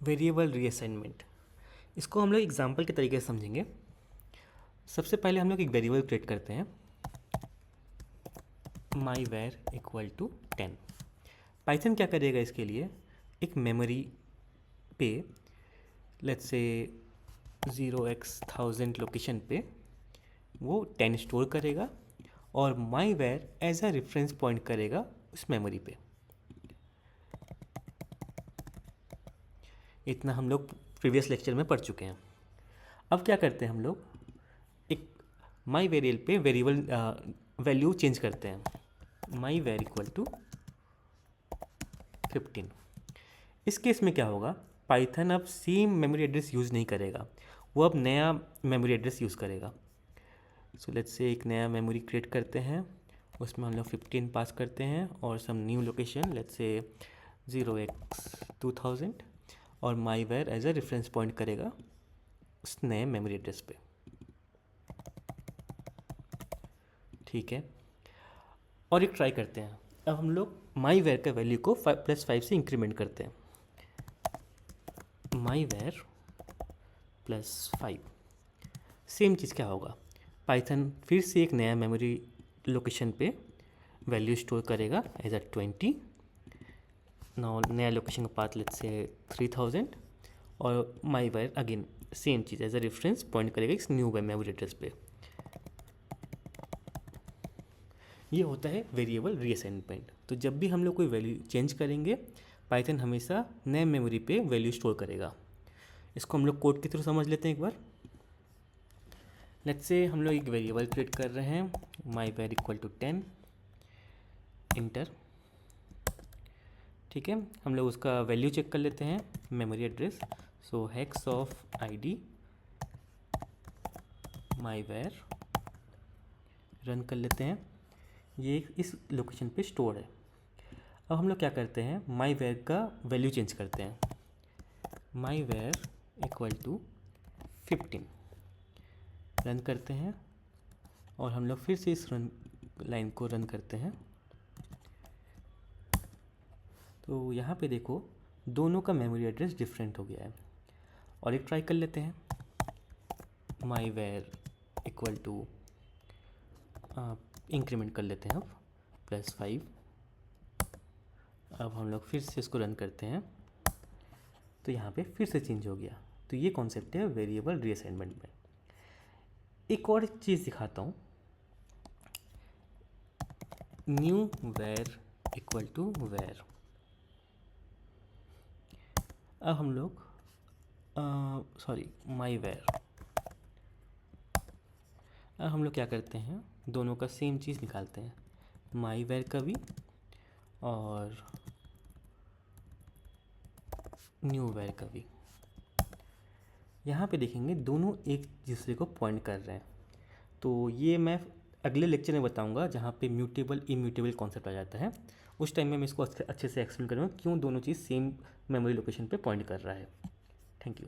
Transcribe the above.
Variable reassignment, इसको हम लोग एग्जाम्पल के तरीके से समझेंगे। सबसे पहले हम लोग एक वेरिएबल क्रिएट करते हैं, myvar इक्वल टू 10। पाइथन क्या करेगा इसके लिए, एक मेमोरी पे लेट्स से 0x1000 लोकेशन पे वो 10 स्टोर करेगा और myvar as a reference point करेगा उस मेमोरी पे। इतना हम लोग प्रीवियस लेक्चर में पढ़ चुके हैं। अब क्या करते हैं, हम लोग एक माई वेरिएबल पे वेरिएबल वैल्यू चेंज करते हैं, myvar इक्वल टू 15। इस केस में क्या होगा, पाइथन अब सेम मेमोरी एड्रेस यूज़ नहीं करेगा, वो अब नया मेमोरी एड्रेस यूज़ करेगा। सो लेट्स से एक नया मेमोरी क्रिएट करते हैं, उसमें हम लोग 15 पास करते हैं और some new location let's say 0x2000 और myvar as a reference point करेगा उस नए मेमोरी एड्रेस पे। ठीक है, और एक ट्राई करते हैं। अब हम लोग myvar का वैल्यू को +5 से इंक्रीमेंट करते हैं, myvar +5। सेम चीज़ क्या होगा, पाइथन फिर से एक नया मेमोरी लोकेशन पे वैल्यू स्टोर करेगा एज अ 20। नया लोकेशन का पाथ लेट्स से 3000 और myvar अगेन सेम चीज़ एज अ रेफरेंस पॉइंट करेगा इस न्यू मेमोरी एड्रेस पे। ये होता है वेरिएबल रीअसाइनमेंट। तो जब भी हम लोग कोई वैल्यू चेंज करेंगे, पाइथन हमेशा नए मेमोरी पे वैल्यू स्टोर करेगा। इसको हम लोग कोड के थ्रू समझ लेते हैं एक बार। लेट्स से हम लोग एक वेरिएबल क्रिएट कर रहे हैं, myvar इक्वल टू 10 इंटर। ठीक है, हम लोग उसका वैल्यू चेक कर लेते हैं, memory address. So hex of ID myvar run कर लेते हैं, ये इस लोकेशन पे स्टोर है। अब हम लोग क्या करते हैं, myvar का वैल्यू चेंज करते हैं, myvar इक्वल टू 15 रन करते हैं और हम लोग फिर से इस लाइन को रन करते हैं। तो यहाँ पे देखो दोनों का मेमोरी एड्रेस डिफरेंट हो गया है। और एक ट्राई कर लेते हैं, myvar इक्वल टू इंक्रीमेंट कर लेते हैं अब +5। अब हम लोग फिर से इसको रन करते हैं तो यहाँ पे फिर से चेंज हो गया। तो ये कॉन्सेप्ट है वेरिएबल रीअसाइनमेंट में। एक और चीज़ दिखाता हूँ, new var equal to var। अब हम लोग myvar, अब हम लोग क्या करते हैं, दोनों का सेम चीज़ निकालते हैं, myvar का भी और न्यू var का भी। यहाँ पे देखेंगे दोनों एक दूसरे को पॉइंट कर रहे हैं। तो ये मैं अगले लेक्चर में बताऊंगा, जहाँ पे म्यूटेबल इम्यूटेबल कॉन्सेप्ट आ जाता है। उस टाइम में मैं इसको अच्छे से एक्सप्लेन करूँगा क्यों दोनों चीज़ सेम मेमोरी लोकेशन पे पॉइंट कर रहा है। Thank you.